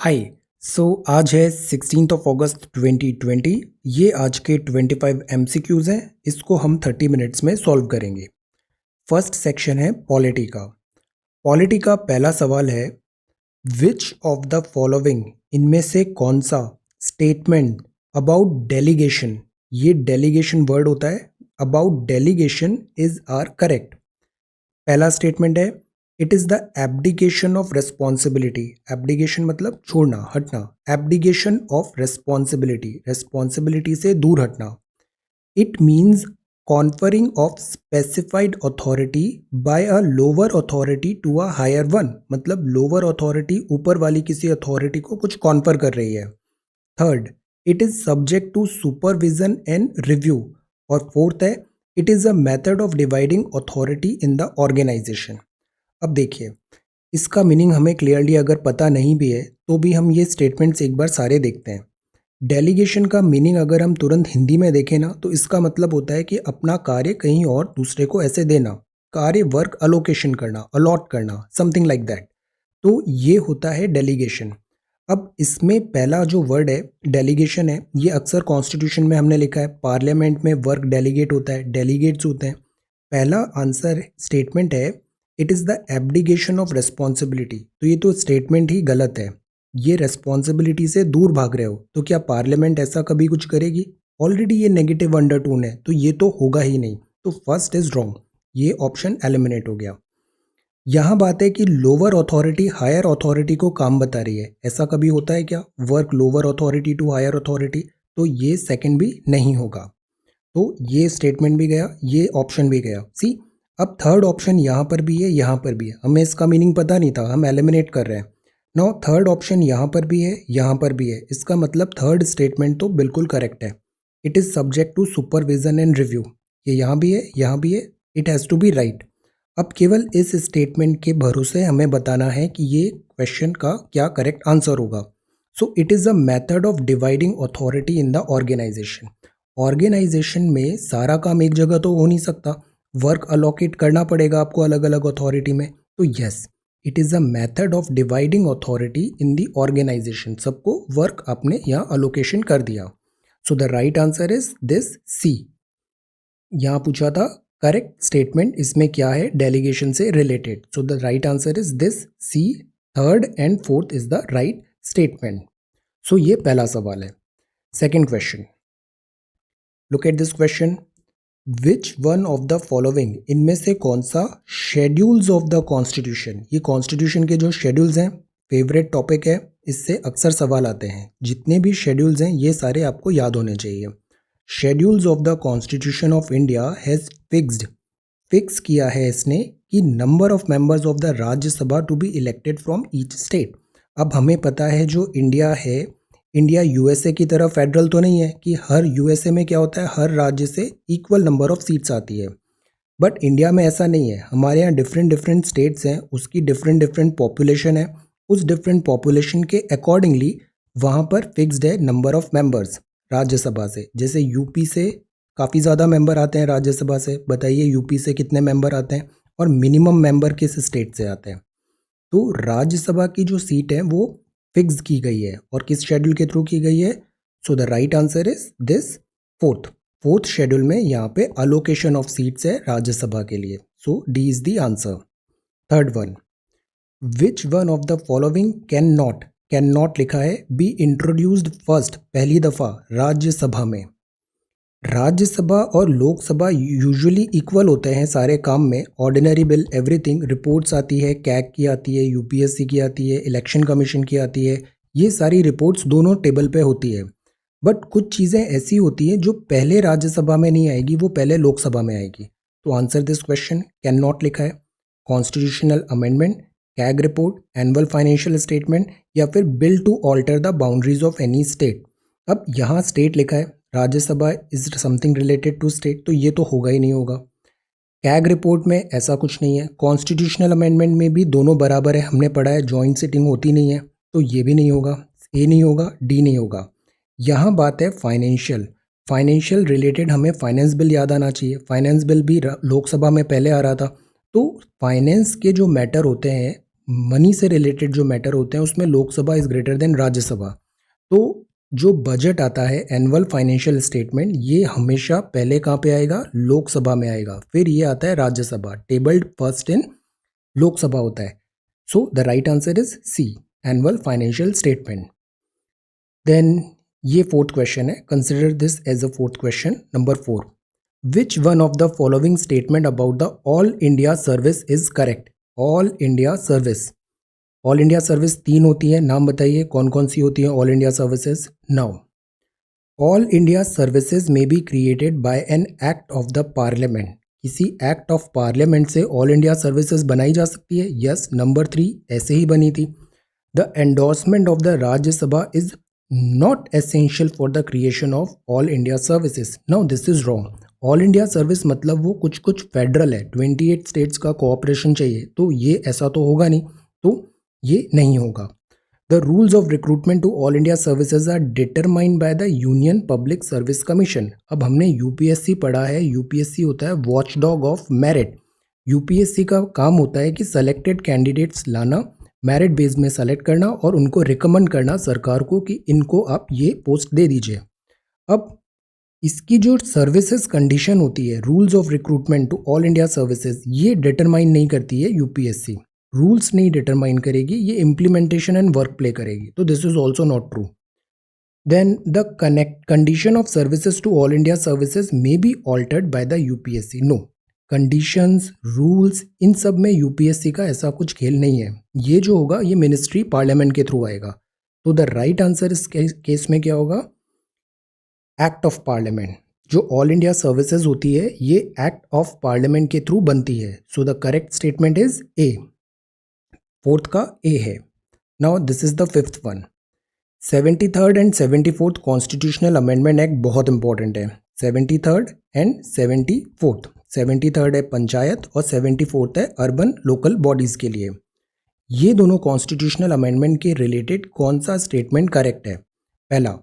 हाय। आज है 16 अगस्त 2020। ये आज के 25 MCQs हैं। इसको हम 30 मिनट्स में सॉल्व करेंगे। फर्स्ट सेक्शन है पॉलिटी का। पॉलिटी का पहला सवाल है, विच ऑफ द फॉलोइंग, इनमें से कौन सा स्टेटमेंट अबाउट डेलीगेशन, ये डेलीगेशन वर्ड होता है, about delegation is are correct. पहला स्टेटमेंट है, it is the abdication of responsibility. Abdication मतलब छोड़ना, हटना। एब्डिकेशन ऑफ रेस्पॉन्सिबिलिटी, रेस्पॉन्सिबिलिटी से दूर हटना। It means conferring of specified authority by a lower authority to a higher one, मतलब lower authority ऊपर वाली किसी अथॉरिटी को कुछ कॉन्फर कर रही है। Third, it is subject to supervision and review. और फोर्थ है, it is a method of dividing authority in the organisation. अब देखिए, इसका मीनिंग हमें क्लियरली अगर पता नहीं भी है तो भी हम ये स्टेटमेंट्स एक बार सारे देखते हैं। डेलीगेशन का मीनिंग अगर हम तुरंत हिंदी में देखें ना, तो इसका मतलब होता है कि अपना कार्य कहीं और दूसरे को ऐसे देना, कार्य वर्क अलोकेशन करना, अलॉट करना, समथिंग लाइक दैट। तो ये होता है डेलीगेशन। अब इसमें पहला जो वर्ड है डेलीगेशन है, ये अक्सर कॉन्स्टिट्यूशन में हमने लिखा है, पार्लियामेंट में वर्क डेलीगेट होता है, डेलीगेट्स होते हैं। पहला आंसर स्टेटमेंट है, it is the abdication of responsibility. तो ये तो स्टेटमेंट ही गलत है। ये रेस्पॉन्सिबिलिटी से दूर भाग रहे हो, तो क्या पार्लियामेंट ऐसा कभी कुछ करेगी? ऑलरेडी ये नेगेटिव अंडरटोन है, तो ये तो होगा ही नहीं। तो फर्स्ट इज रॉन्ग, ये ऑप्शन एलिमिनेट हो गया। यहाँ बात है कि लोअर अथॉरिटी हायर अथॉरिटी को काम बता रही है, ऐसा कभी होता है क्या? Work lower authority to higher authority, तो ये सेकंड भी नहीं होगा। तो ये स्टेटमेंट भी गया, ये ऑप्शन भी गया। सी, अब थर्ड ऑप्शन यहाँ पर भी है, यहाँ पर भी है, हमें इसका मीनिंग पता नहीं था, हम एलिमिनेट कर रहे हैं। नाउ थर्ड ऑप्शन यहाँ पर भी है, यहाँ पर भी है, इसका मतलब थर्ड स्टेटमेंट तो बिल्कुल करेक्ट है। It is subject to supervision and review, ये यहाँ भी है, यहाँ भी है, it has to be right. अब केवल इस स्टेटमेंट के भरोसे हमें बताना है कि ये क्वेश्चन का क्या करेक्ट आंसर होगा। So it is a method of dividing authority in the organisation. Organisation में सारा काम एक जगह तो हो नहीं सकता, वर्क अलोकेट करना पड़ेगा आपको अलग अलग अथॉरिटी में। तो yes, it is a method of dividing authority in the organisation, सबको वर्क आपने यहाँ अलोकेशन कर दिया। So the right answer is this C. यहाँ पूछा था करेक्ट स्टेटमेंट इसमें क्या है डेलीगेशन से related, so the right answer is this C. Third and fourth is the right statement. सो ये पहला सवाल है। Second question, look at this question, which one of the following, इनमें से कौन सा शेड्यूल्स ऑफ द कॉन्स्टिट्यूशन, ये कॉन्स्टिट्यूशन के जो शेड्यूल्स हैं, फेवरेट टॉपिक है, इससे अक्सर सवाल आते हैं। जितने भी शेड्यूल्स हैं ये सारे आपको याद होने चाहिए। Schedules of the constitution of India has fix किया है इसने कि number of members of the Rajya Sabha to be elected from each state. अब हमें पता है जो इंडिया है, इंडिया यूएसए की तरह फेडरल तो नहीं है कि हर यूएसए में क्या होता है, हर राज्य से इक्वल नंबर ऑफ सीट्स आती है। बट इंडिया में ऐसा नहीं है, हमारे यहाँ डिफरेंट डिफरेंट स्टेट्स हैं, उसकी डिफरेंट डिफरेंट पॉपुलेशन है, उस डिफरेंट पॉपुलेशन के अकॉर्डिंगली वहाँ पर फिक्स्ड है नंबर ऑफ मेंबर्स राज्यसभा से। जैसे यूपी से काफ़ी ज़्यादा मेंबर आते हैं राज्यसभा से, बताइए यूपी से कितने मेंबर आते हैं, और मिनिमम मेंबर किस स्टेट से आते हैं। तो राज्यसभा की जो सीट है वो फिक्स की गई है, और किस शेड्यूल के थ्रू की गई है? So the right answer is this fourth schedule में यहाँ पे अलोकेशन ऑफ सीट्स है राज्यसभा के लिए। So D is the answer. Third one, which one of the following can not लिखा है बी इंट्रोड्यूस्ड फर्स्ट, पहली दफा राज्यसभा में। राज्यसभा और लोकसभा यूजुअली इक्वल होते हैं सारे काम में, ऑर्डिनरी बिल एवरीथिंग, रिपोर्ट्स आती है, कैग की आती है, यूपीएससी की आती है, इलेक्शन कमीशन की आती है, ये सारी रिपोर्ट्स दोनों टेबल पे होती है। बट कुछ चीज़ें ऐसी होती हैं जो पहले राज्यसभा में नहीं आएगी, वो पहले लोकसभा में आएगी। तो answer this question, can not लिखा है, constitutional amendment, CAG report, annual financial statement, या फिर bill to alter the boundaries of any state. अब यहाँ स्टेट लिखा है, Rajya Sabha is something related to state, तो ये तो होगा ही नहीं होगा। कैग रिपोर्ट में ऐसा कुछ नहीं है, कॉन्स्टिट्यूशनल अमेंडमेंट में भी दोनों बराबर है, हमने पढ़ा है जॉइंट सिटिंग होती नहीं है, तो ये भी नहीं होगा, ए नहीं होगा, डी नहीं होगा। यहाँ बात है फाइनेंशियल रिलेटेड, हमें फाइनेंस बिल याद आना चाहिए, फाइनेंस बिल भी लोकसभा में पहले आ रहा था। तो फाइनेंस के जो मैटर होते हैं मनी से रिलेटेड जो मैटर होते हैं उसमें Lok Sabha is greater than Rajya Sabha. तो जो बजट आता है एनुअल फाइनेंशियल स्टेटमेंट, ये हमेशा पहले कहाँ पे आएगा? लोकसभा में आएगा, फिर ये आता है Rajya Sabha. Tabled first in Lok Sabha होता है। So the right answer is C, annual financial statement. Then ये फोर्थ क्वेश्चन है, consider this as a fourth question. Number 4, which one of the following statement about the all India service is correct? All India service, all India service 3 होती है, नाम बताइए कौन कौन सी होती है all India services. Now all India services में be created by an act of the parliament. किसी एक्ट ऑफ पार्लियामेंट से ऑल इंडिया सर्विसेज बनाई जा सकती है। यस, नंबर 3 ऐसे ही बनी थी। The endorsement of the Rajya Sabha is not essential for the creation of all India services. Now this is wrong. All India service मतलब वो कुछ कुछ फेडरल है, 28 स्टेट्स का कोऑपरेशन चाहिए, तो ये ऐसा तो होगा नहीं, तो ये नहीं होगा। The rules of recruitment to all India services are determined by the Union Public Service Commission. अब हमने यूपीएससी पढ़ा है, यूपीएससी होता है वॉचडॉग ऑफ मेरिट। यूपीएससी का काम होता है कि सेलेक्टेड कैंडिडेट्स लाना, मेरिट बेस में सेलेक्ट करना और उनको रिकमेंड करना सरकार को कि इनको आप ये पोस्ट दे दीजिए। अब इसकी जो सर्विसेज कंडीशन होती है, rules of recruitment to all India services, ये डिटरमाइन नहीं करती है यूपीएससी, रूल्स नहीं डिटरमाइन करेगी, ये इम्प्लीमेंटेशन एंड वर्क प्ले करेगी। तो this is also not true. Then the condition of services to all India services may be altered by the UPSC. No, conditions, rules, इन सब में यूपीएससी का ऐसा कुछ खेल नहीं है। ये जो होगा ये मिनिस्ट्री पार्लियामेंट के थ्रू आएगा। तो द राइट आंसर इस केस में क्या होगा? Act of parliament. जो ऑल इंडिया सर्विसेज होती है ये एक्ट ऑफ पार्लियामेंट के थ्रू बनती है। So the correct statement is a, fourth का ए है। Now this is the fifth one. 73rd and 74th constitutional amendment act बहुत इंपॉर्टेंट है। 73rd एंड 74th, 73rd है पंचायत और 74th है अर्बन लोकल बॉडीज के लिए। ये दोनों कॉन्स्टिट्यूशनल अमेंडमेंट के रिलेटेड कौन सा स्टेटमेंट करेक्ट है? पहला,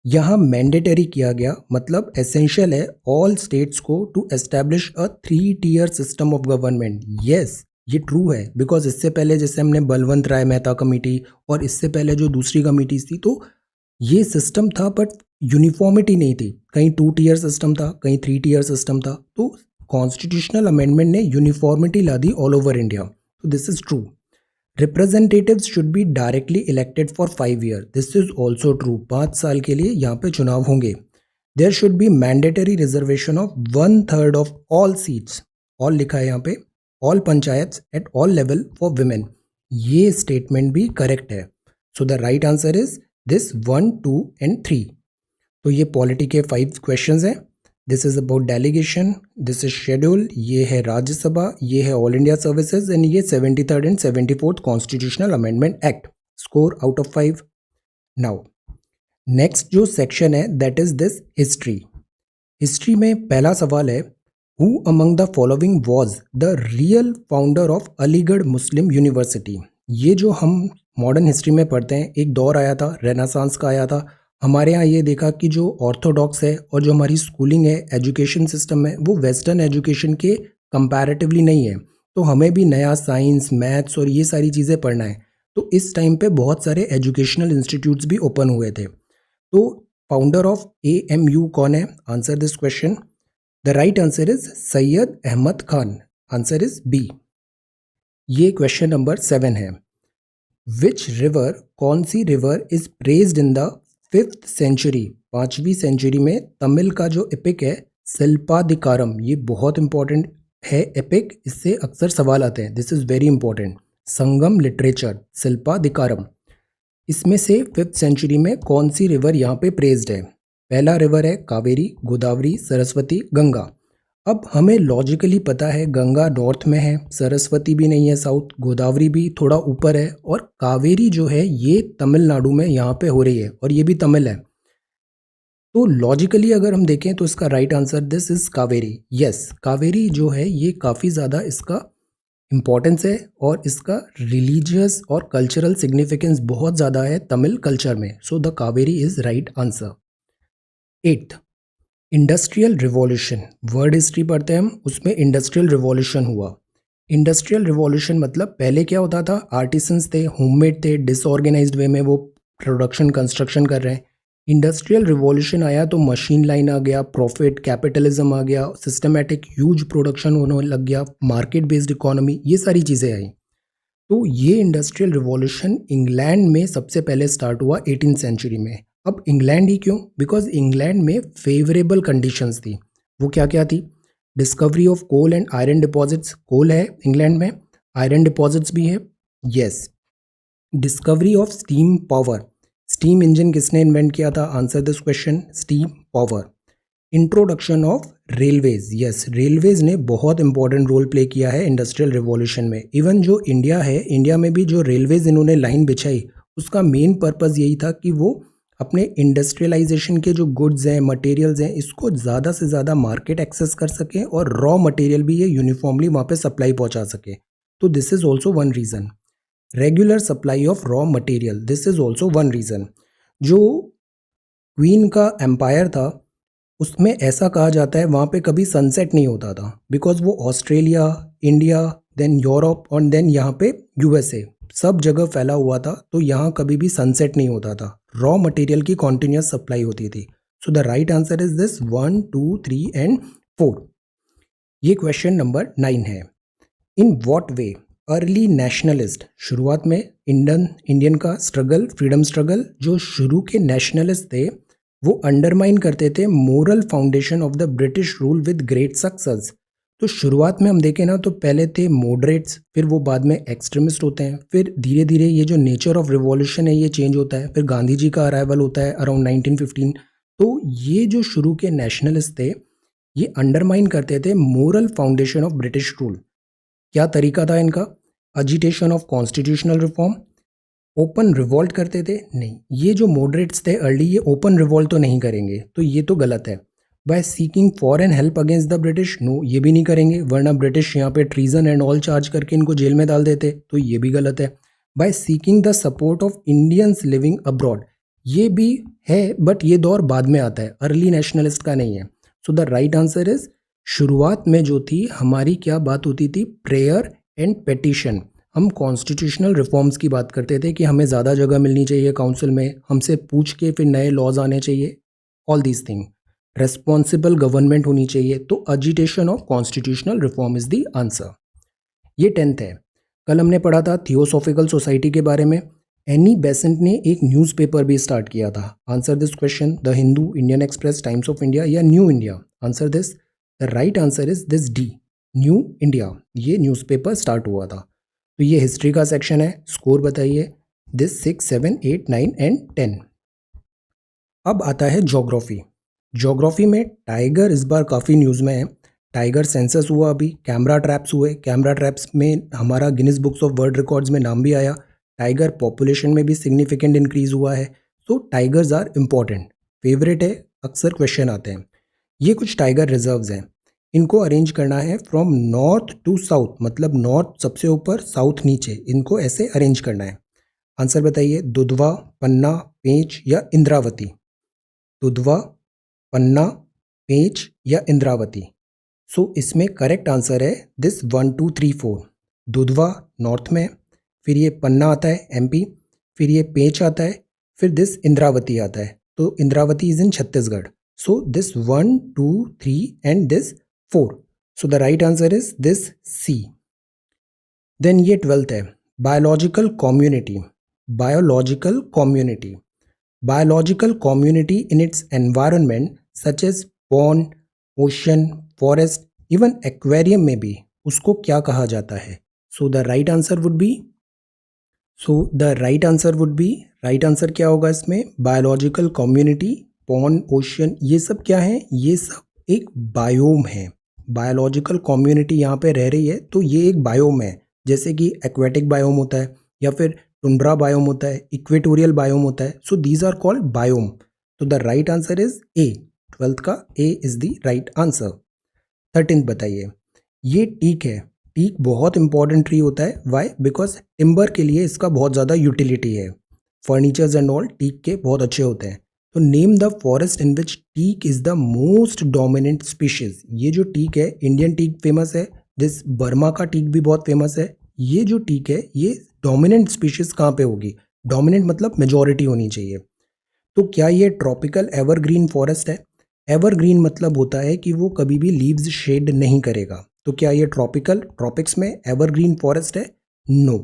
यहाँ मैंडेटरी किया गया, मतलब एसेंशियल है ऑल स्टेट्स को to establish a 3 tier system of government. Yes, ये ट्रू है, बिकॉज इससे पहले जैसे हमने बलवंत राय मेहता कमेटी और इससे पहले जो दूसरी कमेटीज थी, तो ये सिस्टम था बट यूनिफॉर्मिटी नहीं थी, कहीं 2 टियर सिस्टम था, कहीं 3 टियर सिस्टम था। तो कॉन्स्टिट्यूशनल अमेंडमेंट ने यूनिफॉर्मिटी ला दी ऑल ओवर इंडिया। तो this is true. Representatives should be directly elected for 5 year. This is also true, 5 साल के लिए यहाँ पे चुनाव होंगे। There should be mandatory reservation of 1/3 of all seats, all लिखा है यहाँ पे, all panchayat at all level for women. ये स्टेटमेंट भी करेक्ट है। So the right answer is this 1, 2 and 3। तो ये पॉलिटी के 5 क्वेश्चंस हैं। This is about delegation, this is schedule, ये है राज्यसभा, ये है ऑल इंडिया सर्विसेज एंड ये 73rd and 74th constitutional amendment act. Score out of 5। Now next जो सेक्शन है that is this history. History में पहला सवाल है, who among the following was the real founder of Aligarh Muslim university? ये जो हम मॉडर्न हिस्ट्री में पढ़ते हैं, एक दौर आया था, रेनेसांस का आया था। हमारे यहाँ ये देखा कि जो ऑर्थोडॉक्स है और जो हमारी स्कूलिंग है, एजुकेशन सिस्टम है, वो वेस्टर्न एजुकेशन के कंपैरेटिवली नहीं है। तो हमें भी नया साइंस, मैथ्स और ये सारी चीज़ें पढ़ना है। तो इस टाइम पे बहुत सारे एजुकेशनल इंस्टीट्यूट्स भी ओपन हुए थे। तो फाउंडर ऑफ AMU कौन है? Answer this question. The right answer is Syed Ahmed Khan. Answer is B. ये क्वेश्चन नंबर 7 है। विच रिवर, कौन सी river is praised in the 5th century? 5वीं सेंचुरी में तमिल का जो एपिक है सिलप्पादिकारम, ये बहुत इंपॉर्टेंट है एपिक, इससे अक्सर सवाल आते हैं। This is very important. Sangam literature, Silappatikaram. इसमें से 5th सेंचुरी में कौन सी रिवर यहाँ पे प्रेज्ड है? पहला रिवर है कावेरी, गोदावरी, सरस्वती, गंगा। अब हमें लॉजिकली पता है गंगा नॉर्थ में है, सरस्वती भी नहीं है साउथ, गोदावरी भी थोड़ा ऊपर है और कावेरी जो है ये तमिलनाडु में यहाँ पे हो रही है और ये भी तमिल है। तो लॉजिकली अगर हम देखें तो इसका right answer this is Kaveri. Yes, Kaveri जो है ये काफ़ी ज़्यादा इसका इम्पोर्टेंस है और इसका रिलीजियस और कल्चरल सिग्निफिकेंस बहुत ज़्यादा है तमिल कल्चर में। So the Kaveri is right answer. 8th, industrial revolution. World history पढ़ते हैं हम, उसमें इंडस्ट्रियल रिवॉल्यूशन हुआ। इंडस्ट्रियल रिवॉल्यूशन मतलब पहले क्या होता था, आर्टिसंस थे, होममेड थे, डिसऑर्गेनाइज्ड वे में वो प्रोडक्शन कंस्ट्रक्शन कर रहे हैं। इंडस्ट्रियल रिवॉल्यूशन आया तो मशीन लाइन आ गया, प्रॉफिट कैपिटलिज्म आ गया, सिस्टमैटिक ह्यूज प्रोडक्शन होने लग गया, मार्केट बेस्ड इकोनॉमी, ये सारी चीज़ें आई। तो ये इंडस्ट्रियल रिवॉल्यूशन इंग्लैंड में सबसे पहले स्टार्ट हुआ 18th सेंचुरी में। अब इंग्लैंड ही क्यों? बिकॉज इंग्लैंड में फेवरेबल कंडीशंस थी। वो क्या क्या थी? Discovery of coal and iron deposits, coal है इंग्लैंड में, आयरन डिपॉजिट्स भी है। Yes. Discovery of steam power, steam engine किसने इन्वेंट किया था? Answer this question, steam power. Introduction of railways, yes, railways ने बहुत इंपॉर्टेंट रोल प्ले किया है इंडस्ट्रियल रिवॉल्यूशन में। इवन जो इंडिया है, इंडिया में भी जो रेलवेज इन्होंने लाइन बिछाई, उसका मेन पर्पज़ यही था कि वो अपने इंडस्ट्रियलाइजेशन के जो गुड्स हैं, मटेरियल्स हैं, इसको ज़्यादा से ज़्यादा मार्केट एक्सेस कर सकें और रॉ मटेरियल भी ये यूनिफॉर्मली वहाँ पे सप्लाई पहुँचा सके। तो this is also one reason. Regular supply of raw material, this is also one reason. जो क्वीन का एम्पायर था, उसमें ऐसा कहा जाता है वहाँ पे कभी सनसेट नहीं होता था, बिकॉज वो ऑस्ट्रेलिया, इंडिया, देन यूरोप और देन यहाँ पे यूएसए, सब जगह फैला हुआ था, तो यहाँ कभी भी सनसेट नहीं होता था, रॉ मटेरियल की कॉन्टिन्यूस सप्लाई होती थी। सो the right answer is this 1, 2, 3 and 4। ये क्वेश्चन नंबर 9 है। In what way early nationalist, शुरुआत में इंडियन का स्ट्रगल, फ्रीडम स्ट्रगल, जो शुरू के नेशनलिस्ट थे वो अंडरमाइन करते थे moral foundation of the British rule with great success. तो शुरुआत में हम देखें ना, तो पहले थे मॉडरेट्स, फिर वो बाद में एक्सट्रीमिस्ट होते हैं, फिर धीरे धीरे ये जो नेचर ऑफ रिवॉल्यूशन है ये चेंज होता है, फिर गांधी जी का अराइवल होता है अराउंड 1915। तो ये जो शुरू के नेशनलिस्ट थे ये अंडरमाइन करते थे moral foundation of British rule. क्या तरीका था इनका? Agitation of constitutional reform, open revolt करते थे? नहीं, ये जो मॉडरेट्स थे अर्ली, ये ओपन रिवॉल्ट तो नहीं करेंगे, तो ये तो गलत है। By seeking foreign help against the British, no, ये भी नहीं करेंगे, वरना ब्रिटिश यहाँ पे ट्रीजन एंड ऑल चार्ज करके इनको जेल में डाल देते, तो ये भी गलत है। By seeking the support of Indians living abroad, ये भी है, बट ये दौर बाद में आता है, अर्ली नेशनलिस्ट का नहीं है। So the right answer is, शुरुआत में जो थी हमारी क्या बात होती थी? Prayer and petition. हम कॉन्स्टिट्यूशनल रिफॉर्म्स की बात करते थे कि हमें ज़्यादा जगह मिलनी चाहिए काउंसिल में, हमसे पूछ के फिर नए लॉज आने चाहिए, all these thing. Responsible government होनी चाहिए, तो agitation of constitutional reform is the answer. ये 10th है। कल हमने पढ़ा था थियोसॉफिकल सोसाइटी के बारे में। एनी बेसेंट ने एक न्यूज़पेपर भी स्टार्ट किया था। Answer this question, the Hindu, Indian Express, Times of India या New India? Answer this, the right answer is this D, New India. ये न्यूज़पेपर स्टार्ट हुआ था। तो ये हिस्ट्री का सेक्शन है। स्कोर बताइए, दिस 6, 7, 8, 9 एंड 10। अब आता है ज्योग्राफी। ज्योग्राफी में टाइगर इस बार काफ़ी न्यूज़ में है। टाइगर सेंसस हुआ अभी, कैमरा ट्रैप्स हुए, कैमरा ट्रैप्स में हमारा Guinness books of world records में नाम भी आया। टाइगर पॉपुलेशन में भी सिग्निफिकेंट इंक्रीज हुआ है। तो टाइगर्स आर इम्पॉर्टेंट, फेवरेट है, अक्सर क्वेश्चन आते हैं। ये कुछ टाइगर रिजर्व्स हैं, इनको अरेंज करना है फ्रॉम नॉर्थ टू साउथ, मतलब नॉर्थ सबसे ऊपर, साउथ नीचे, इनको ऐसे अरेंज करना है। आंसर बताइए, दुधवा, पन्ना, पेंच या इंद्रावती? दुधवा, पन्ना, पेंच या इंद्रावती? सो इसमें करेक्ट आंसर है दिस 1, 2, 3, 4। दुधवा नॉर्थ में, फिर ये पन्ना आता है एमपी, फिर ये पेंच आता है, फिर दिस इंद्रावती आता है। तो Indravati is in Chhattisgarh. So this 1, 2, 3 and this 4। So the right answer is this C. Then ये 12th है, biological community. Biological community, biological community in its environment such as pond, ocean, forest, even aquarium में भी उसको क्या कहा जाता है? So the right answer would be, right answer क्या होगा इसमें? बायोलॉजिकल कम्युनिटी, पॉन्ड, ओशन, ये सब क्या है? ये सब एक बायोम है। बायोलॉजिकल कम्युनिटी यहाँ पे रह रही है, तो ये एक बायोम है। जैसे कि एक्वेटिक बायोम होता है, या फिर टुंड्रा बायोम होता है, इक्वेटोरियल बायोम होता है। So these are called biome. तो the right answer is A. 12th का A is the right answer. 13th बताइए, ये टीक है। टीक बहुत इंपॉर्टेंट ट्री होता है। वाई? बिकॉज टिम्बर के लिए इसका बहुत ज़्यादा यूटिलिटी है। फर्नीचर्स एंड ऑल टीक के बहुत अच्छे होते हैं। तो name the forest in which teak is the most dominant species. ये जो टीक है, इंडियन टीक फेमस है, दिस बर्मा का टीक भी बहुत फेमस है। ये जो टीक है ये डोमिनेंट स्पीशीज कहाँ पे होगी? डोमिनेंट मतलब मेजॉरिटी होनी चाहिए। तो क्या ये ट्रॉपिकल एवरग्रीन फॉरेस्ट है? एवरग्रीन मतलब होता है कि वो कभी भी लीव्स शेड नहीं करेगा। तो क्या ये ट्रॉपिकल ट्रॉपिक्स में एवरग्रीन फॉरेस्ट है? नो।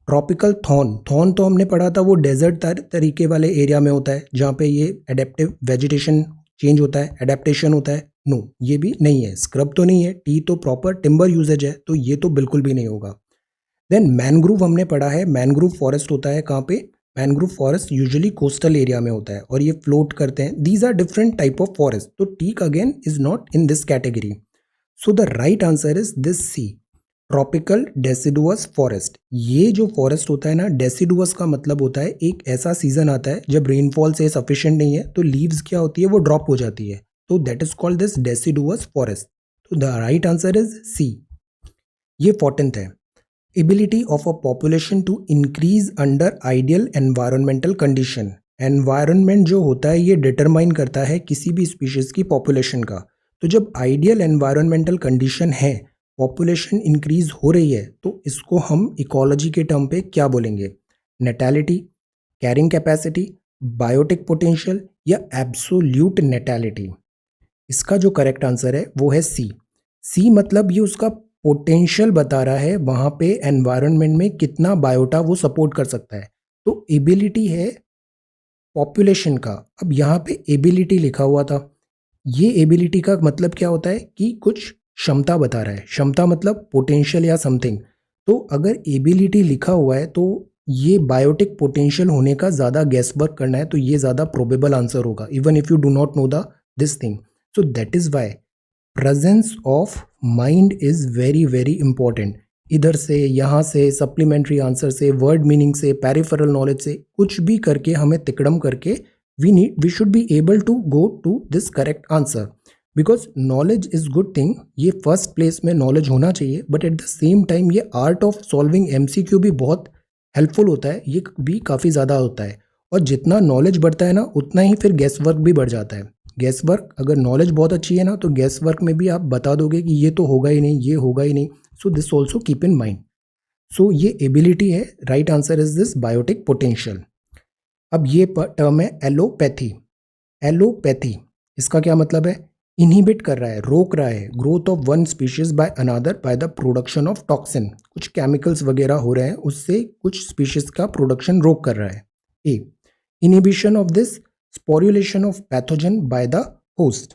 ट्रॉपिकल थॉर्न, थॉर्न तो हमने पढ़ा था वो डेजर्ट तरीके वाले एरिया में होता है जहाँ पे ये एडेप्टिव वेजिटेशन चेंज होता है, एडेप्टेशन होता है। नो, ये भी नहीं है। स्क्रब तो नहीं है। टी तो प्रॉपर टिम्बर यूजेज है, तो ये तो बिल्कुल भी नहीं होगा। देन मैनग्रूव हमने पढ़ा है। मैनग्रूव फॉरेस्ट होता है कहाँ पे? Mangrove forest usually coastal area में होता है और ये फ्लोट करते हैं। These are different type of forest. तो teak again is not in this category. So the right answer is this C, tropical deciduous forest. ये जो फॉरेस्ट होता है ना, डेसिडुअस का मतलब होता है एक ऐसा सीजन आता है जब रेनफॉल से सफिशिएंट नहीं है तो लीव्स क्या होती है, वो ड्रॉप हो जाती है। तो that is called this deciduous forest. तो the right answer is C. ये 14th है। Ability of a population to increase under ideal environmental condition. Environment जो होता है ये डिटरमाइन करता है किसी भी स्पीशीज की पॉपुलेशन का। तो जब आइडियल एनवायरमेंटल कंडीशन है, पॉपुलेशन इंक्रीज हो रही है, तो इसको हम इकोलॉजी के टर्म पे क्या बोलेंगे? Natality, carrying capacity, biotic potential या एब्सोल्यूट नेटैलिटी। इसका जो करेक्ट आंसर है वो है सी। सी मतलब ये उसका पोटेंशियल बता रहा है, वहाँ पे एनवायरनमेंट में कितना बायोटा वो सपोर्ट कर सकता है। तो एबिलिटी है पॉपुलेशन का। अब यहाँ पे एबिलिटी लिखा हुआ था। ये एबिलिटी का मतलब क्या होता है कि कुछ क्षमता बता रहा है। क्षमता मतलब पोटेंशियल या समथिंग। तो अगर एबिलिटी लिखा हुआ है तो ये बायोटिक पोटेंशियल होने का ज़्यादा गैस वर्क करना है, तो ये ज़्यादा प्रोबेबल आंसर होगा even if you do not know the this thing. So that is why presence of mind is very very important. इधर से, यहाँ से, सप्लीमेंट्री आंसर से, वर्ड मीनिंग से, पेरिफेरल नॉलेज से, कुछ भी करके हमें तिकड़म करके we should be able to go to this correct answer because knowledge is good thing। ये फर्स्ट प्लेस में नॉलेज होना चाहिए, but at the same time ये आर्ट ऑफ सॉल्विंग एमसीक्यू भी बहुत हेल्पफुल होता है, ये भी काफ़ी ज़्यादा होता है। और जितना नॉलेज बढ़ता है ना, उतना ही फिर गेस वर्क भी बढ़ जाता है। गेस वर्क, अगर नॉलेज बहुत अच्छी है ना, तो गेस वर्क में भी आप बता दोगे कि ये तो होगा ही नहीं, ये होगा ही नहीं। So this also keep in mind. So ये एबिलिटी है। Right answer is this biotic potential. अब ये टर्म है एलोपैथी। एलोपैथी, इसका क्या मतलब है? इनहिबिट कर रहा है, रोक रहा है growth of one species by another by the production of toxin. कुछ केमिकल्स वगैरह हो रहे हैं, उससे कुछ स्पीशीज का प्रोडक्शन रोक कर रहा है। A, inhibition of this sporulation of pathogen by the host,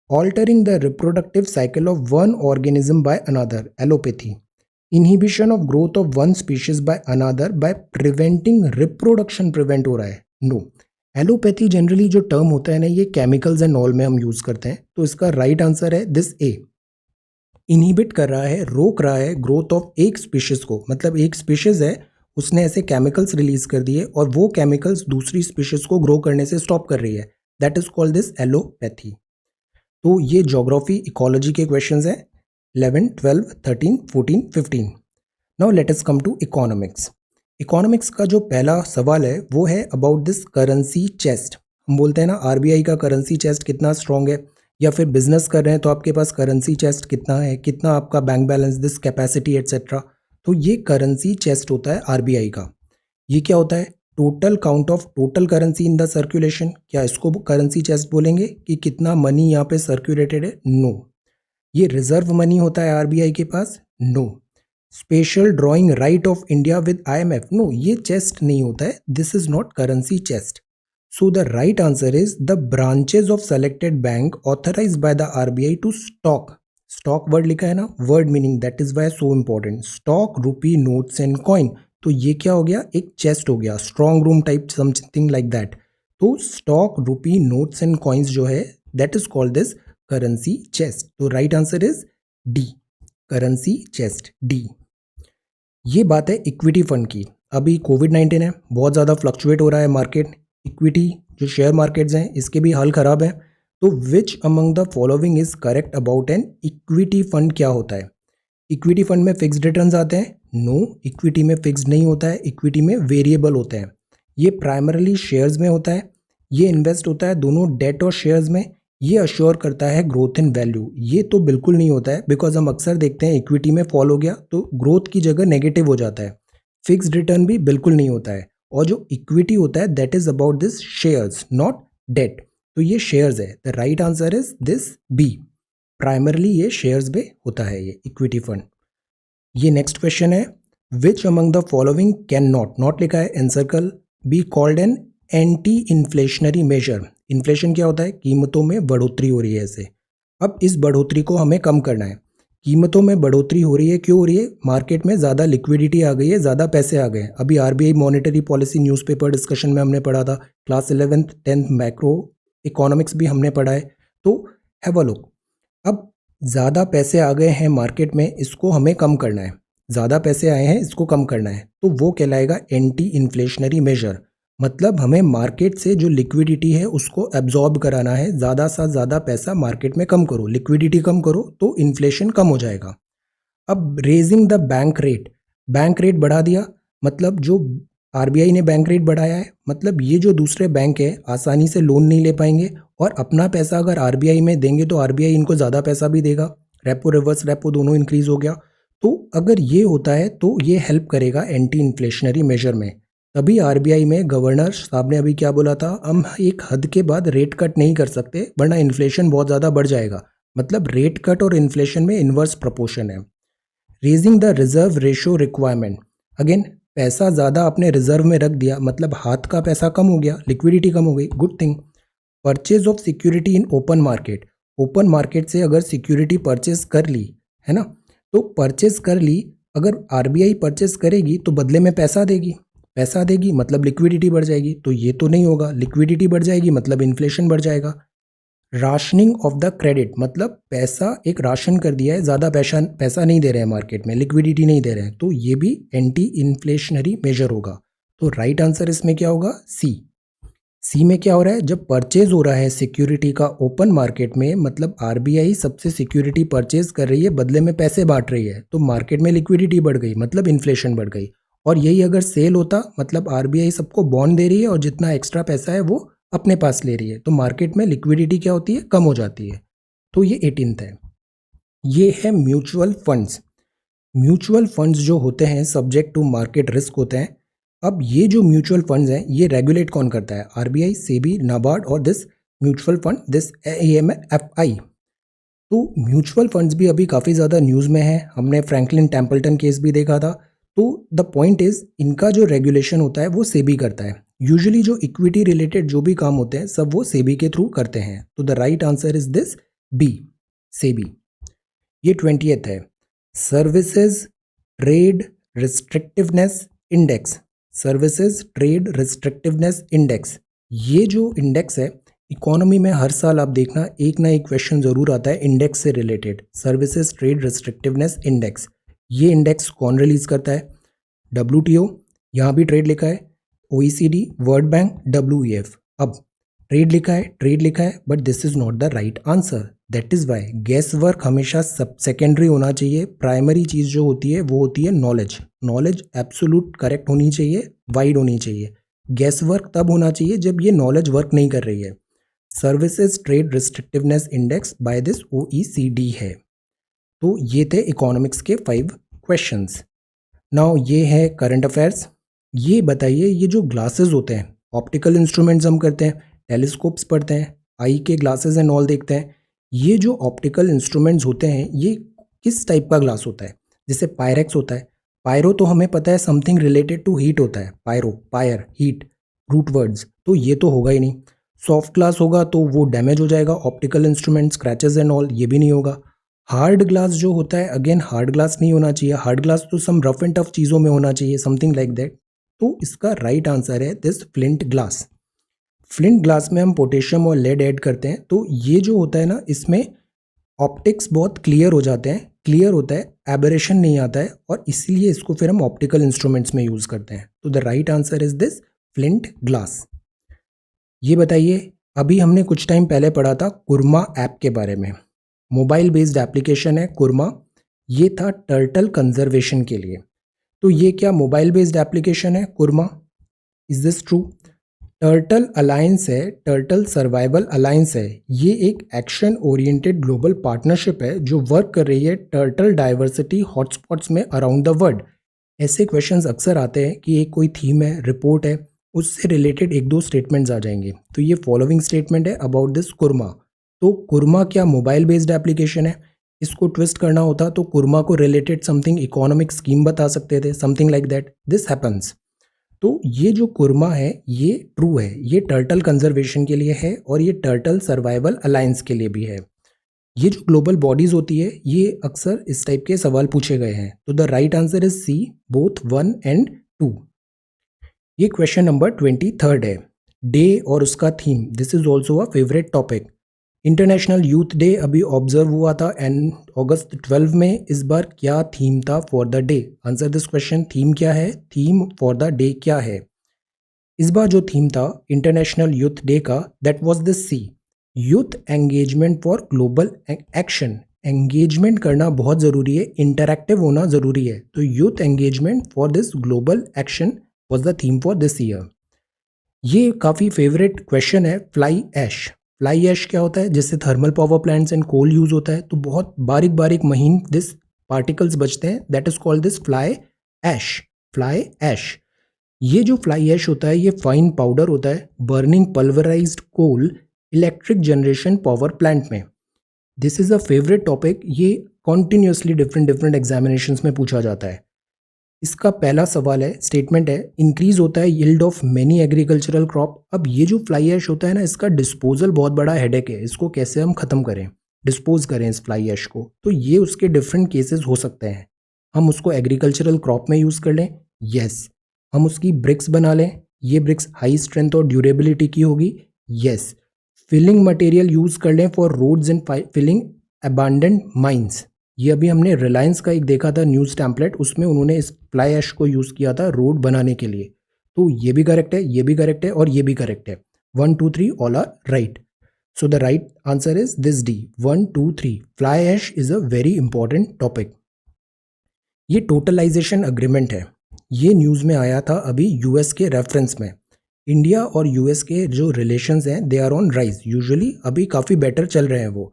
altering the reproductive cycle of one organism by another, allopathy। inhibition of growth of one species by another by preventing reproduction, prevent हो रहा है। No, allopathy generally जो term होता है ना, ये chemicals and all में हम यूज करते हैं। तो इसका राइट आंसर है दिस ए। इनहिबिट कर रहा है, रोक रहा है ग्रोथ ऑफ एक स्पीशीज को, मतलब एक स्पीशीज है, उसने ऐसे केमिकल्स रिलीज कर दिए और वो केमिकल्स दूसरी स्पीशीज को ग्रो करने से स्टॉप कर रही है। That is called this allopathy. तो ये ज्योग्राफी इकोलॉजी के क्वेश्चंस हैं 11, 12, 13, 14, 15। Now let us come to economics. Economics का जो पहला सवाल है वो है अबाउट दिस करेंसी चेस्ट। हम बोलते हैं ना आरबीआई का करेंसी चेस्ट कितना स्ट्रांग है, या फिर बिजनेस कर रहे हैं तो आपके पास करेंसी चेस्ट कितना है, कितना आपका bank balance, this capacity etcetera. तो ये करेंसी चेस्ट होता है आरबीआई का। ये क्या होता है? Total count of total currency in the circulation. क्या इसको करेंसी चेस्ट बोलेंगे कि कितना मनी यहाँ पे सर्कुलेटेड है? नो। ये रिजर्व मनी होता है आरबीआई के पास? No. Special drawing right of India with IMF? No, ये चेस्ट नहीं होता है। This is not currency chest. So the right answer is the branches of selected bank authorise by the RBI to stock. Stock word लिखा है ना, word meaning, that is why so important. Stock rupee notes and coin. तो ये क्या हो गया? एक chest हो गया, strong room type, something like that. तो stock rupee notes and coins जो है, that is called this currency chest. तो right answer is D, currency chest, D. ये बात है इक्विटी फंड की। अभी कोविड-19 है, बहुत ज़्यादा फ्लक्चुएट हो रहा है मार्केट। इक्विटी जो शेयर मार्केट्स हैं, इसके भी हाल ख़राब है। तो विच among the following is correct about an equity fund? क्या होता है? इक्विटी फंड में फिक्स्ड रिटर्न्स आते हैं? नो, इक्विटी में फिक्स्ड नहीं होता है, इक्विटी में वेरिएबल होते हैं। ये प्राइमरली शेयर्स में होता है। ये इन्वेस्ट होता है दोनों डेट और शेयर्स में। ये अश्योर करता है ग्रोथ इन वैल्यू। ये तो बिल्कुल नहीं होता है, बिकॉज हम अक्सर देखते हैं इक्विटी में फॉल हो गया तो ग्रोथ की जगह नेगेटिव हो जाता है। फिक्स्ड रिटर्न भी बिल्कुल नहीं होता है। और जो इक्विटी होता है that is about this shares not debt. तो ये शेयर्स है। The right answer is this B. Primarily ये शेयर्स पे होता है ये इक्विटी फंड। ये नेक्स्ट क्वेश्चन है, which among the following can not, not लिखा है encircle, be called an anti inflationary measure. Inflation क्या होता है? कीमतों में बढ़ोतरी हो रही है ऐसे। अब इस बढ़ोतरी को हमें कम करना है। कीमतों में बढ़ोतरी हो रही है, क्यों हो रही है? मार्केट में ज़्यादा लिक्विडिटी आ गई है, ज़्यादा पैसे आ गए हैं। अभी RBI monetary policy newspaper discussion में हमने पढ़ा था, class 11th 10th macro economics भी हमने पढ़ा है। तो हैव अ लुक। अब ज़्यादा पैसे आ गए हैं मार्केट में, इसको हमें कम करना है। ज़्यादा पैसे आए हैं, इसको कम करना है, तो वो कहलाएगा एंटी इन्फ्लेशनरी मेजर। मतलब हमें मार्केट से जो लिक्विडिटी है उसको एब्जॉर्ब कराना है। ज़्यादा सा ज़्यादा पैसा मार्केट में कम करो, लिक्विडिटी कम करो तो इन्फ्लेशन कम हो जाएगा। अब रेजिंग द बैंक रेट बढ़ा दिया, मतलब जो आरबीआई ने बैंक रेट बढ़ाया है, मतलब ये जो दूसरे बैंक है आसानी से लोन नहीं ले पाएंगे, और अपना पैसा अगर आरबीआई में देंगे तो आरबीआई इनको ज़्यादा पैसा भी देगा। रेपो रिवर्स रेपो दोनों इंक्रीज हो गया। तो अगर ये होता है तो ये हेल्प करेगा एंटी इन्फ्लेशनरी मेजर में। तभी आरबीआई में गवर्नर साहब ने अभी क्या बोला था, हम एक हद के बाद रेट कट नहीं कर सकते वरना इन्फ्लेशन बहुत ज़्यादा बढ़ जाएगा। मतलब रेट कट और इन्फ्लेशन में इन्वर्स प्रपोर्शन है। Raising the reserve ratio requirement, again पैसा ज़्यादा आपने रिजर्व में रख दिया, मतलब हाथ का पैसा कम हो गया, लिक्विडिटी कम हो गई, good thing. Purchase of security in open market, open market से अगर सिक्योरिटी परचेज कर ली है ना, तो परचेज कर ली, अगर आरबीआई परचेज करेगी तो बदले में पैसा देगी, पैसा देगी मतलब लिक्विडिटी बढ़ जाएगी, तो ये तो नहीं होगा। लिक्विडिटी बढ़ जाएगी मतलब इन्फ्लेशन बढ़ जाएगा। राशनिंग ऑफ द क्रेडिट, मतलब पैसा एक राशन कर दिया है, ज़्यादा पैसा पैसा नहीं दे रहे हैं मार्केट में, लिक्विडिटी नहीं दे रहे हैं, तो ये भी एंटी इन्फ्लेशनरी मेजर होगा। तो राइट आंसर इसमें क्या होगा? सी। सी में क्या हो रहा है? जब परचेज हो रहा है सिक्योरिटी का ओपन मार्केट में, मतलब आरबीआई सबसे सिक्योरिटी परचेज कर रही है, बदले में पैसे बांट रही है, तो मार्केट में लिक्विडिटी बढ़ गई, मतलब इन्फ्लेशन बढ़ गई। और यही अगर सेल होता, मतलब आरबीआई सबको बॉन्ड दे रही है और जितना एक्स्ट्रा पैसा है वो अपने पास ले रही है, तो मार्केट में लिक्विडिटी क्या होती है? कम हो जाती है। तो ये 18th है। ये है म्यूचुअल फंड्स। म्यूचुअल फंड्स जो होते हैं सब्जेक्ट टू मार्केट रिस्क होते हैं। अब ये जो म्यूचुअल फंड्स हैं ये रेगुलेट कौन करता है? आरबीआई, सेबी, नाबार्ड और दिस म्यूचुअल फंड दिस एएमएफआई। तो म्यूचुअल फंड्स भी अभी काफ़ी ज़्यादा न्यूज़ में है, हमने फ्रैंकलिन टेम्पल्टन केस भी देखा था। तो द पॉइंट इज़ इनका जो रेगुलेशन होता है वो सेबी करता है। यूजुअली जो इक्विटी रिलेटेड जो भी काम होते हैं सब वो सेबी के थ्रू करते हैं। तो the right answer is this B, SEBI. ये 20th है, services trade restrictiveness index. Services trade restrictiveness index, ये जो इंडेक्स है इकोनॉमी में हर साल आप देखना एक ना एक क्वेश्चन ज़रूर आता है इंडेक्स से related. Services trade restrictiveness index, ये इंडेक्स कौन रिलीज करता है? डब्ल्यूटीओ, यहाँ भी ट्रेड लिखा है, ओईसीडी, वर्ल्ड बैंक, डब्ल्यूईएफ। अब ट्रेड लिखा है but this is not the right answer. That is why guess work हमेशा सब सेकेंडरी होना चाहिए। प्राइमरी चीज़ जो होती है वो होती है नॉलेज। नॉलेज एब्सोल्यूट करेक्ट होनी चाहिए, वाइड होनी चाहिए। गेस वर्क तब होना चाहिए जब ये नॉलेज वर्क नहीं कर रही है। Services trade restrictiveness index by this OECD है। तो ये थे इकोनॉमिक्स के 5 क्वेश्चंस। नाउ ये है करंट अफेयर्स। ये बताइए, ये जो ग्लासेस होते हैं, ऑप्टिकल इंस्ट्रूमेंट्स हम करते हैं, टेलीस्कोप्स पढ़ते हैं, आई के ग्लासेस एंड ऑल देखते हैं, ये जो ऑप्टिकल इंस्ट्रूमेंट्स होते हैं ये किस टाइप का ग्लास होता है? जैसे पायरेक्स होता है, पायरो तो हमें पता है समथिंग रिलेटेड टू हीट होता है, pyro, pyre, heat, root words, तो ये तो होगा ही नहीं। सॉफ्ट ग्लास होगा तो वो डैमेज हो जाएगा, optical instrument scratches and all, ये भी नहीं होगा। हार्ड ग्लास जो होता है, अगेन हार्ड ग्लास नहीं होना चाहिए, हार्ड ग्लास तो सम रफ एंड टफ चीज़ों में होना चाहिए, समथिंग लाइक दैट। तो इसका राइट आंसर है this flint glass. Flint glass में हम पोटेशियम और लेड ऐड करते हैं, तो ये जो होता है ना इसमें ऑप्टिक्स बहुत क्लियर हो जाते हैं, क्लियर होता है, एबरेशन नहीं आता है, और इसीलिए इसको फिर हम ऑप्टिकल इंस्ट्रूमेंट्स में यूज़ करते हैं। तो the right answer is this flint glass. ये बताइए, अभी हमने कुछ टाइम पहले पढ़ा था कुरमा ऐप के बारे में। मोबाइल बेस्ड एप्लीकेशन है कुरमा, ये था टर्टल कंजर्वेशन के लिए। तो ये क्या मोबाइल बेस्ड एप्लीकेशन है Kurma? Is this true? Turtle alliance है, टर्टल सर्वाइवल अलायंस है। ये एक एक्शन ओरिएंटेड ग्लोबल पार्टनरशिप है जो वर्क कर रही है टर्टल डाइवर्सिटी हॉटस्पॉट्स में अराउंड द वर्ल्ड। ऐसे क्वेश्चंस अक्सर आते हैं कि एक कोई थीम है, रिपोर्ट है, उससे रिलेटेड एक दो स्टेटमेंट्स आ जाएंगे। तो ये फॉलोइंग स्टेटमेंट है अबाउट दिस कुरमा। तो कुरमा क्या मोबाइल बेस्ड एप्लीकेशन है? इसको ट्विस्ट करना होता तो कुरमा को रिलेटेड समथिंग इकोनॉमिक स्कीम बता सकते थे, something like that. This happens. तो ये जो कुरमा है ये ट्रू है, ये टर्टल कंजर्वेशन के लिए है और ये टर्टल सर्वाइवल अलायंस के लिए भी है। ये जो ग्लोबल बॉडीज होती है ये अक्सर इस टाइप के सवाल पूछे गए हैं। तो the right answer is C, both 1 and 2। ये क्वेश्चन नंबर 23 है। डे और उसका theme, this is also a favourite topic. International youth day अभी ऑब्जर्व हुआ था एंड अगस्त 12 में। इस बार क्या थीम था for the day? Answer this question. Theme क्या है? थीम फॉर द डे क्या है? इस बार जो थीम था इंटरनेशनल यूथ डे का, that was the C, youth engagement for global action. Engagement करना बहुत ज़रूरी है, इंटरैक्टिव होना ज़रूरी है। तो youth engagement for this global action was the theme for this year. ये काफ़ी फेवरेट क्वेश्चन है, फ्लाई ऐश। फ्लाई ऐश क्या होता है? जिससे thermal power plants and coal use होता है, तो बहुत बारीक बारीक महीन दिस पार्टिकल्स बचते हैं, that is called this fly ash. Fly ash. ये जो फ्लाई ऐश होता है ये फाइन पाउडर होता है बर्निंग पल्वराइज्ड कोल इलेक्ट्रिक जनरेशन पावर प्लांट में। This is a favourite topic. ये कॉन्टिन्यूसली डिफरेंट डिफरेंट एग्जामिनेशंस में पूछा जाता है। इसका पहला सवाल है, स्टेटमेंट है, इंक्रीज होता है yield of many agricultural crop. अब ये जो फ्लाई ऐश होता है ना, इसका डिस्पोजल बहुत बड़ा हेडेक है। इसको कैसे हम ख़त्म करें, डिस्पोज करें इस फ्लाई ऐश को? तो ये उसके डिफरेंट केसेस हो सकते हैं। हम उसको एग्रीकल्चरल क्रॉप में यूज़ कर लें, यस। हम उसकी ब्रिक्स बना लें, ये ब्रिक्स हाई स्ट्रेंथ और ड्यूरेबिलिटी की होगी, यस। फिलिंग मटेरियल यूज़ कर लें for roads and filling abandoned mines. ये अभी हमने रिलायंस का एक देखा था न्यूज़ टैम्पलेट, उसमें उन्होंने इस फ्लाई ऐश को यूज़ किया था रोड बनाने के लिए। तो ये भी करेक्ट है, ये भी करेक्ट है और ये भी करेक्ट है। 1 2 3 all are right. So the right answer is this D, 1 2 3। Fly ash is a very important topic. ये टोटलाइजेशन अग्रीमेंट है, ये न्यूज़ में आया था अभी यूएस के रेफरेंस में। इंडिया और यूएस के जो रिलेशंस हैं they are on rise, usually अभी काफ़ी बेटर चल रहे हैं वो।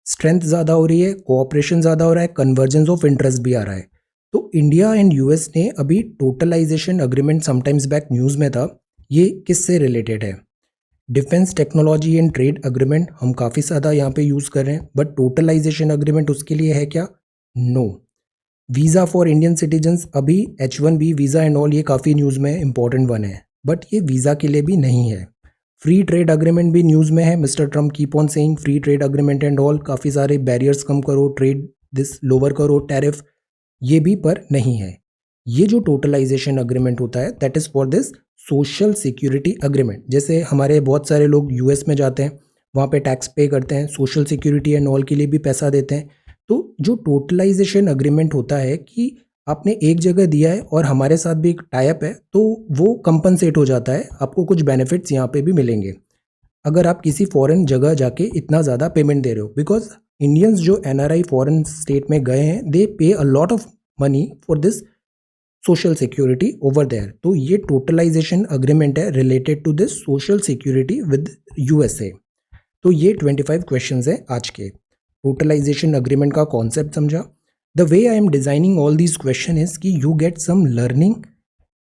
स्ट्रेंथ ज़्यादा हो रही है, कोऑपरेशन ज़्यादा हो रहा है, कन्वर्जेंस ऑफ इंटरेस्ट भी आ रहा है। तो इंडिया एंड यूएस ने अभी टोटलाइजेशन अग्रीमेंट समटाइम्स बैक न्यूज़ में था। ये किससे रिलेटेड है? Defence technology and trade agreement हम काफ़ी ज़्यादा यहाँ पे यूज़ कर रहे हैं, बट टोटलाइजेशन अग्रीमेंट उसके लिए है क्या? No. Visa for Indian citizens, अभी H1B वीज़ा एंड ऑल, ये काफ़ी न्यूज़ में इंपॉर्टेंट वन है, बट ये वीज़ा के लिए भी नहीं है। फ्री ट्रेड अग्रीमेंट भी न्यूज़ में है, mister Trump keep on saying free trade agreement and all, काफ़ी सारे बैरियर्स कम करो, ट्रेड दिस लोअर करो, टैरिफ, ये भी पर नहीं है। ये जो टोटलाइजेशन अग्रीमेंट होता है that is for this social security agreement. जैसे हमारे बहुत सारे लोग यूएस में जाते हैं, वहाँ पे टैक्स पे करते हैं, सोशल सिक्योरिटी एंड ऑल के लिए भी पैसा देते हैं। तो जो टोटलाइजेशन अग्रीमेंट होता है कि आपने एक जगह दिया है और हमारे साथ भी एक टाइप है, तो वो कंपनसेट हो जाता है, आपको कुछ बेनिफिट्स यहाँ पे भी मिलेंगे अगर आप किसी फॉरेन जगह जाके इतना ज़्यादा पेमेंट दे रहे हो। बिकॉज इंडियंस जो एनआरआई फॉरेन स्टेट में गए हैं, they pay a lot of money for this social security over there. तो ये टोटलाइजेशन अग्रीमेंट है related to this social security with USA. तो ये 25 क्वेश्चंस हैं आज के। टोटलाइजेशन अग्रीमेंट का कॉन्सेप्ट समझा। The way I am designing all these question is कि you get some learning.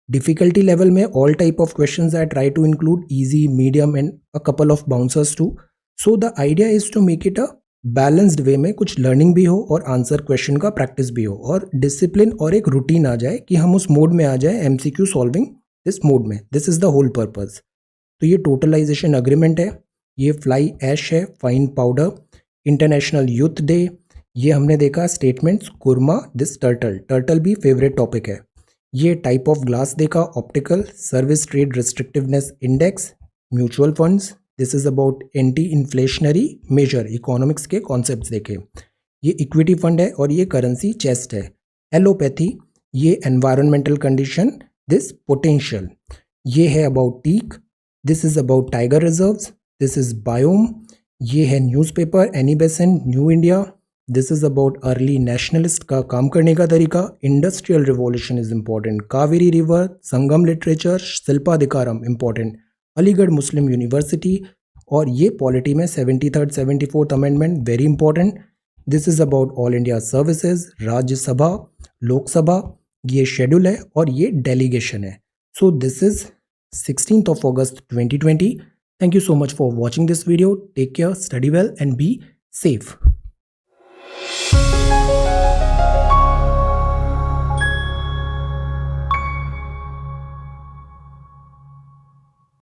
Difficulty level में all type of questions I try to include easy, medium and a couple of bouncers too. So the idea is to make it a balanced way में, कुछ learning भी हो और answer question का practice भी हो और डिसिप्लिन और एक रूटीन आ जाए कि हम उस मोड में आ जाए, एमसीक्यू सॉल्विंग दिस मोड में। This is the whole purpose. तो ये टोटलाइजेशन अग्रीमेंट है, ये फ्लाई ऐश है, fine powder, international youth day, ये हमने देखा स्टेटमेंट्स, कुरमा, दिस टर्टल, टर्टल भी फेवरेट टॉपिक है। ये टाइप ऑफ ग्लास देखा, optical, service trade restrictiveness index, mutual funds, this is about anti inflationary measure, economics के कॉन्सेप्ट्स देखे। ये इक्विटी फंड है और ये करेंसी चेस्ट है। एलोपैथी, ये एनवायरमेंटल कंडीशन, दिस पोटेंशियल। ये है about teak, this is about tiger reserves, this is biome. ये है newspaper Annie Besant new India, this is about early nationalist का काम करने का तरीका। Industrial revolution is important, Kaveri river, Sangam literature, Silappatikaram important, Aligarh Muslim University, और ये पॉलिटी में 73rd 74th amendment very important. This is about all India services, Rajya Sabha, Lok Sabha, ये schedule है और ये डेलीगेशन है। So this is 16th of August 2020. Thank you so much for watching this video. Take care, study well and be safe.